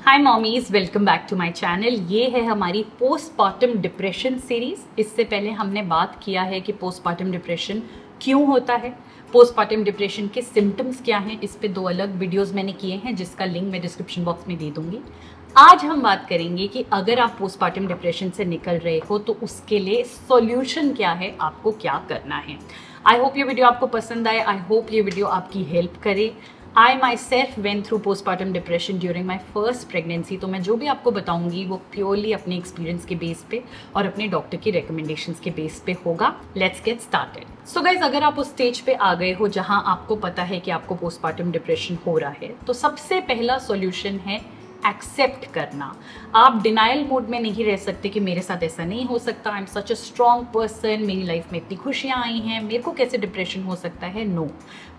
Hi mommies, welcome back to my channel. ये है हमारी पोस्टपार्टम डिप्रेशन सीरीज। इससे पहले हमने बात किया है कि पोस्टपार्टम डिप्रेशन क्यों होता है, पोस्टपार्टम डिप्रेशन के सिम्टम्स क्या हैं। इस पे 2 अलग वीडियोस मैंने किए हैं जिसका लिंक मैं डिस्क्रिप्शन बॉक्स में दे दूंगी। आज हम बात करेंगे कि अगर आप पोस्टपार्टम डिप्रेशन से निकल रहे हो तो उसके लिए सॉल्यूशन क्या है, आपको क्या करना है। आई होप ये वीडियो आपको पसंद आए। आई होप ये वीडियो आपकी हेल्प करे। I myself went through postpartum depression during my first pregnancy। तो मैं जो भी आपको बताऊंगी वो प्योरली अपने एक्सपीरियंस के बेस पे और अपने डॉक्टर की रिकमेंडेशंस के बेस पे होगा। Let's get started. So guys, अगर आप उस स्टेज पे आ गए हो जहां आपको पता है कि आपको पोस्टपार्टम डिप्रेशन हो रहा है, तो सबसे पहला सॉल्यूशन है एक्सेप्ट करना। आप डिनाइल मोड में नहीं रह सकते कि मेरे साथ ऐसा नहीं हो सकता, I am such a strong person, मेरी लाइफ में इतनी खुशियाँ आई हैं, मेरे को कैसे डिप्रेशन हो सकता है। नो,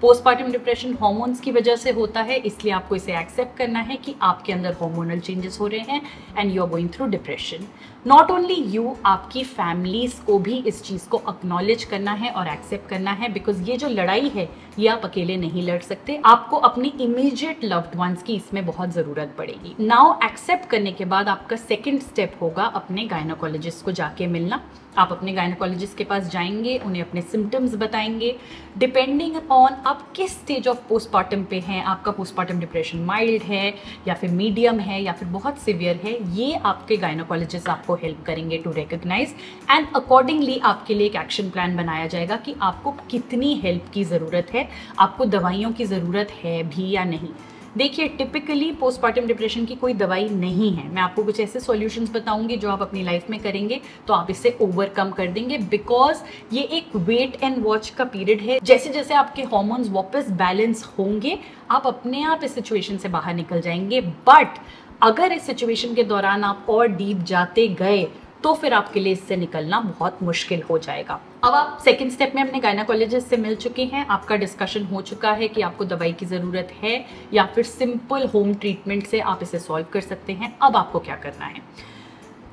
पोस्टपार्टम डिप्रेशन हॉर्मोन्स की वजह से होता है, इसलिए आपको इसे एक्सेप्ट करना है कि आपके अंदर हार्मोनल चेंजेस हो रहे हैं and you are going through depression. Not only you, आपकी फैमिलीज को भी इस चीज़ को एक्नॉलेज करना है और एक्सेप्ट करना है, बिकॉज ये जो लड़ाई है ये आप अकेले नहीं लड़ सकते, आपको अपनी इमीडिएट लव्ड वंस की इसमें बहुत ज़रूरत पड़ेगी। नाउ एक्सेप्ट करने के बाद आपका सेकंड स्टेप होगा अपने गायनोकोलॉजिस्ट को जाके मिलना। आप अपने गायनोकोलॉजिस्ट के पास जाएंगे, उन्हें अपने सिम्टम्स बताएंगे। डिपेंडिंग ऑन आप किस स्टेज ऑफ पोस्टपार्टम पे हैं, आपका पोस्टपार्टम डिप्रेशन माइल्ड है या फिर मीडियम है या फिर बहुत सिवियर है, ये आपके गायनोकोलॉजिस्ट आपको हेल्प करेंगे टू रिकॉग्नाइज एंड अकॉर्डिंगली आपके लिए एक एक्शन प्लान बनाया जाएगा कि आपको कितनी हेल्प की ज़रूरत है, आपको दवाइयों की ज़रूरत है भी या नहीं। देखिए, टिपिकली पोस्टपार्टम डिप्रेशन की कोई दवाई नहीं है। मैं आपको कुछ ऐसे सॉल्यूशंस बताऊंगी जो आप अपनी लाइफ में करेंगे तो आप इसे ओवरकम कर देंगे, बिकॉज ये एक वेट एंड वॉच का पीरियड है। जैसे जैसे आपके हार्मोन्स वापस बैलेंस होंगे, आप अपने आप इस सिचुएशन से बाहर निकल जाएंगे। बट अगर इस सिचुएशन के दौरान आप और डीप जाते गए तो फिर आपके लिए इससे निकलना बहुत मुश्किल हो जाएगा। अब आप सेकंड स्टेप में अपने गायनोकोलॉजिस्ट से मिल चुके हैं, आपका डिस्कशन हो चुका है कि आपको दवाई की ज़रूरत है या फिर सिंपल होम ट्रीटमेंट से आप इसे सॉल्व कर सकते हैं। अब आपको क्या करना है?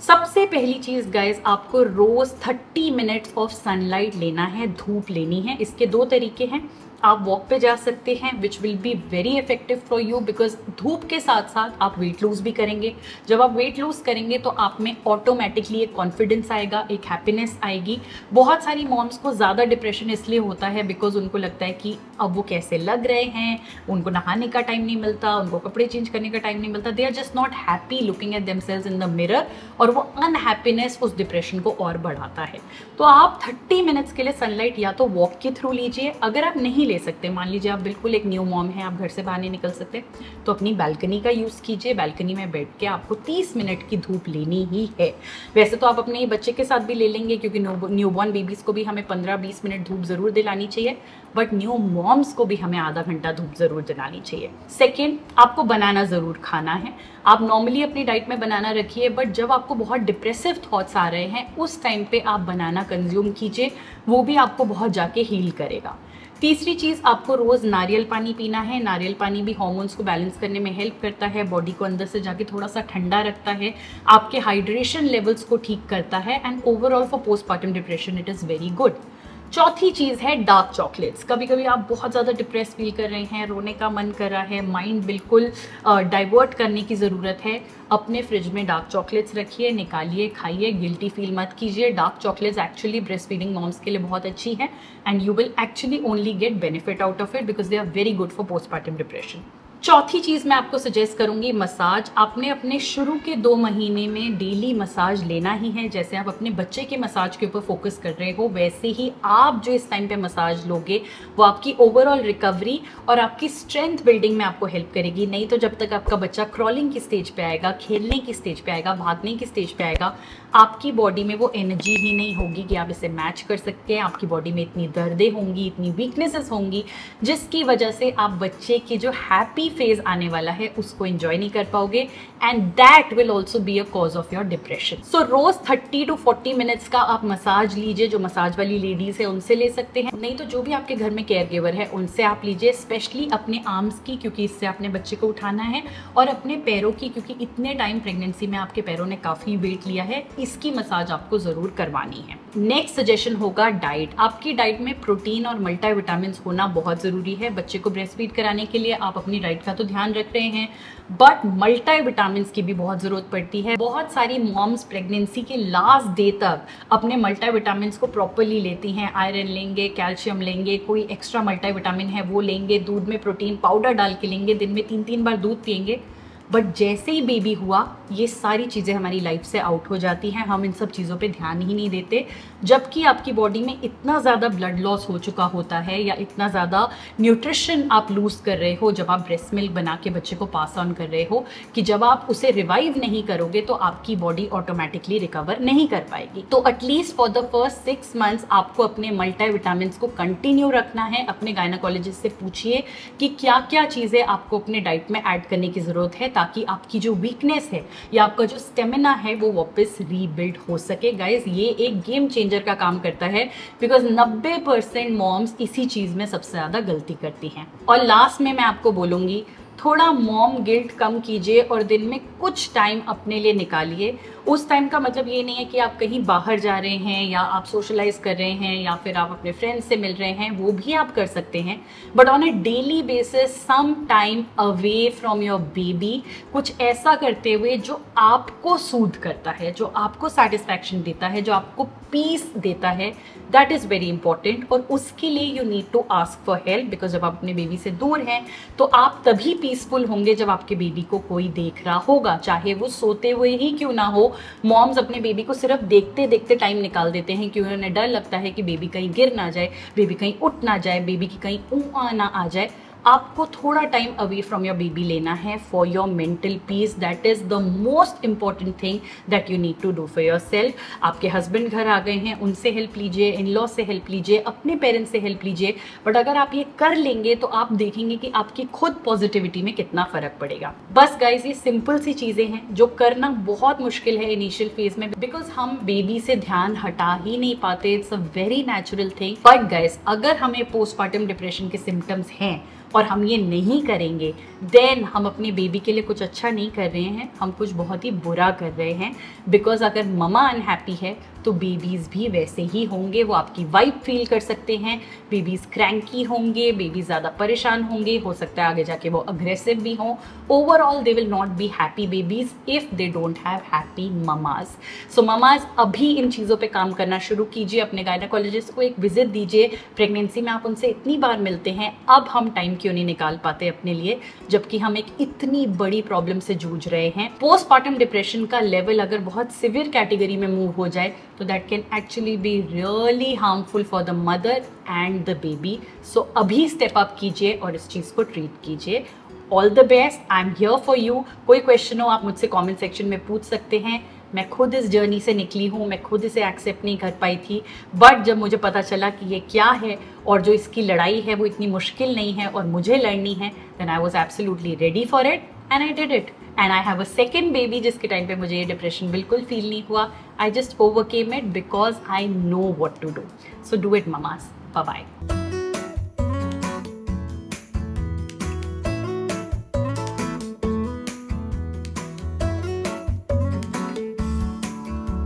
सबसे पहली चीज़ गाइज, आपको रोज़ 30 मिनट्स ऑफ सनलाइट लेना है, धूप लेनी है। इसके 2 तरीके हैं। आप वॉक पे जा सकते हैं which will be very effective for you, because धूप के साथ साथ आप वेट लूज भी करेंगे। जब आप वेट लूज करेंगे तो आप में ऑटोमेटिकली एक कॉन्फिडेंस आएगा, एक हैप्पीनेस आएगी। बहुत सारी मॉम्स को ज़्यादा डिप्रेशन इसलिए होता है बिकॉज उनको लगता है कि अब वो कैसे लग रहे हैं, उनको नहाने का टाइम नहीं मिलता, उनको कपड़े चेंज करने का टाइम नहीं मिलता, they are just not happy looking at themselves in the mirror, और वो अनहैप्पीनेस उस डिप्रेशन को और बढ़ाता है। तो आप 30 मिनट्स के लिए सनलाइट या तो वॉक के थ्रू लीजिए। अगर आप नहीं ले सकते, मान लीजिए आप बिल्कुल एक न्यू मॉम है, आप घर से बाहर नहीं निकल सकते, तो अपनी बालकनी का यूज़ कीजिए। बालकनी में बैठ के आपको 30 मिनट की धूप लेनी ही है। वैसे तो आप अपने बच्चे के साथ भी ले लेंगे, क्योंकि न्यूबॉर्न बेबीज़ को भी हमें 15-20 मिनट धूप ज़रूर दिलानी चाहिए, बट न्यू मॉम्स को भी हमें आधा घंटा धूप ज़रूर दिलानी चाहिए। सेकेंड, आपको बनाना ज़रूर खाना है। आप नॉर्मली अपनी डाइट में बनाना रखिए, बट जब आपको बहुत डिप्रेसिव थॉट्स आ रहे हैं उस टाइम पे आप बनाना कंज्यूम कीजिए, वो भी आपको बहुत जाके हील करेगा। तीसरी चीज़, आपको रोज़ नारियल पानी पीना है। नारियल पानी भी हार्मोन्स को बैलेंस करने में हेल्प करता है, बॉडी को अंदर से जाके थोड़ा सा ठंडा रखता है, आपके हाइड्रेशन लेवल्स को ठीक करता है and overall for postpartum depression it is very good. चौथी चीज़ है डार्क चॉकलेट्स। कभी कभी आप बहुत ज़्यादा डिप्रेस फील कर रहे हैं, रोने का मन कर रहा है, माइंड बिल्कुल डाइवर्ट करने की ज़रूरत है, अपने फ्रिज में डार्क चॉकलेट्स रखिए, निकालिए, खाइए, गिल्टी फील मत कीजिए। Dark chocolates actually breast feeding moms के लिए बहुत अच्छी है and you will actually only get benefit out of it because they are very good for postpartum depression. चौथी चीज़ मैं आपको सजेस्ट करूंगी मसाज। आपने अपने शुरू के 2 महीने में डेली मसाज लेना ही है। जैसे आप अपने बच्चे के मसाज के ऊपर फोकस कर रहे हो, वैसे ही आप जो इस टाइम पे मसाज लोगे वो आपकी ओवरऑल रिकवरी और आपकी स्ट्रेंथ बिल्डिंग में आपको हेल्प करेगी। नहीं तो जब तक आपका बच्चा क्रॉलिंग की स्टेज पे आएगा, खेलने की स्टेज पे आएगा, भागने की स्टेज पे आएगा, आपकी बॉडी में वो एनर्जी ही नहीं होगी कि आप इसे मैच कर सकते हैं। आपकी बॉडी में इतनी दर्दें होंगी, इतनी वीकनेसेस होंगी, जिसकी वजह से आप बच्चे की जो हैप्पी फेज आने वाला है उसको एंजॉय नहीं कर पाओगे and that will also be a cause of your depression. So रोज 30 to 40 मिनट्स का आप मसाज लीजिए। जो मसाज वाली लेडीज है उनसे ले सकते हैं, नहीं तो जो भी आपके घर में केयर गिवर है उनसे आप लीजिए, स्पेशली अपने आर्म्स की, क्योंकि इससे अपने बच्चे को उठाना है, और अपने पैरों की, क्योंकि इतने टाइम प्रेगनेंसी में आपके पैरों ने काफ़ी वेट लिया है, इसकी मसाज आपको ज़रूर करवानी है। नेक्स्ट सजेशन होगा डाइट। आपकी डाइट में प्रोटीन और मल्टीविटामिन्स होना बहुत ज़रूरी है। बच्चे को ब्रेस्ट फीड कराने के लिए आप अपनी डाइट का तो ध्यान रख रहे हैं, बट मल्टीविटामिन्स की भी बहुत ज़रूरत पड़ती है। बहुत सारी मॉम्स प्रेगनेंसी के लास्ट डे तक अपने मल्टीविटामिन्स को प्रॉपरली लेती हैं। आयरन लेंगे, कैल्शियम लेंगे, कोई एक्स्ट्रा मल्टीविटामिन है वो लेंगे, दूध में प्रोटीन पाउडर डाल के लेंगे, दिन में 3-3 बार दूध पियेंगे। बट जैसे ही बेबी हुआ ये सारी चीज़ें हमारी लाइफ से आउट हो जाती हैं, हम इन सब चीज़ों पे ध्यान ही नहीं देते, जबकि आपकी बॉडी में इतना ज़्यादा ब्लड लॉस हो चुका होता है या इतना ज़्यादा न्यूट्रिशन आप लूज़ कर रहे हो जब आप ब्रेस्ट मिल्क बना के बच्चे को पास ऑन कर रहे हो, कि जब आप उसे रिवाइव नहीं करोगे तो आपकी बॉडी ऑटोमेटिकली रिकवर नहीं कर पाएगी। तो at least for the first 6 months आपको अपने मल्टीविटामिन्स को कंटिन्यू रखना है। अपने गायनेकोलॉजिस्ट से पूछिए कि क्या क्या चीज़ें आपको अपने डाइट में ऐड करने की ज़रूरत है ताकि आपकी जो वीकनेस है या आपका जो स्टेमिना है वो वापस रीबिल्ड हो सके। गाइज ये एक गेम चेंजर का काम करता है, बिकॉज 90% मॉम्स इसी चीज़ में सबसे ज़्यादा गलती करती हैं। और लास्ट में मैं आपको बोलूँगी, थोड़ा मॉम गिल्ट कम कीजिए और दिन में कुछ टाइम अपने लिए निकालिए। उस टाइम का मतलब ये नहीं है कि आप कहीं बाहर जा रहे हैं या आप सोशलाइज कर रहे हैं या फिर आप अपने फ्रेंड्स से मिल रहे हैं, वो भी आप कर सकते हैं, but on a daily basis some time away from your baby, कुछ ऐसा करते हुए जो आपको सूद करता है, जो आपको सेटिस्फैक्शन देता है, जो आपको पीस देता है, दैट इज़ वेरी इंपॉर्टेंट। और उसके लिए you need to ask for help, because जब आप अपने बेबी से दूर हैं तो आप तभी पीसफुल होंगे जब आपके बेबी को कोई देख रहा होगा, चाहे वो सोते हुए ही क्यों ना हो। मॉम्स अपने बेबी को सिर्फ देखते देखते टाइम निकाल देते हैं क्योंकि उन्हें डर लगता है कि बेबी कहीं गिर ना जाए, बेबी कहीं उठ ना जाए, बेबी की कहीं ऊँ ना आ जाए। आपको थोड़ा time away from your baby लेना है for your mental peace. That is the most important thing that you need to do for yourself. आपके हस्बैंड घर आ गए हैं, उनसे हेल्प लीजिए, इन लॉ से हेल्प लीजिए, अपने पेरेंट्स से हेल्प लीजिए, बट अगर आप ये कर लेंगे तो आप देखेंगे कि आपकी खुद पॉजिटिविटी में कितना फ़र्क पड़ेगा। बस गाइज ये सिंपल सी चीज़ें हैं जो करना बहुत मुश्किल है इनिशियल फेज में, बिकॉज हम बेबी से ध्यान हटा ही नहीं पाते। It's a very natural thing. But guys अगर हमें पोस्टपार्टम डिप्रेशन के सिम्टम्स हैं और हम ये नहीं करेंगे, देन हम अपने बेबी के लिए कुछ अच्छा नहीं कर रहे हैं, हम कुछ बहुत ही बुरा कर रहे हैं। बिकॉज अगर ममा अनहैप्पी है तो बेबीज़ भी वैसे ही होंगे, वो आपकी वाइब फील कर सकते हैं। बेबीज़ क्रैंकी होंगे, बेबी ज़्यादा परेशान होंगे, हो सकता है आगे जाके वो अग्रेसिव भी हों। Overall they will not be happy babies if they don't have happy mama's. So mama's अभी इन चीज़ों पे काम करना शुरू कीजिए, अपने गायनेकोलॉजिस्ट को एक विजिट दीजिए। प्रेगनेंसी में आप उनसे इतनी बार मिलते हैं, अब हम टाइम क्यों नहीं निकाल पाते अपने लिए, जबकि हम एक इतनी बड़ी प्रॉब्लम से जूझ रहे हैं। पोस्टपार्टम डिप्रेशन का लेवल अगर बहुत सिवियर कैटेगरी में मूव हो जाए तो that can actually be really harmful for the mother and the baby. So अभी स्टेप अप कीजिए और इस चीज़ को ट्रीट कीजिए। All the best, I am here for you. कोई क्वेश्चन हो आप मुझसे कमेंट सेक्शन में पूछ सकते हैं। मैं खुद इस जर्नी से निकली हूँ, मैं खुद इसे एक्सेप्ट नहीं कर पाई थी, बट जब मुझे पता चला कि ये क्या है और जो इसकी लड़ाई है वो इतनी मुश्किल नहीं है और मुझे लड़नी है, then I was absolutely ready for it and I did it. And I have a second baby जिसके टाइम पे मुझे ये डिप्रेशन बिल्कुल फील नहीं हुआ। I just overcame it because I know what to do. So do it mamas. Bye bye.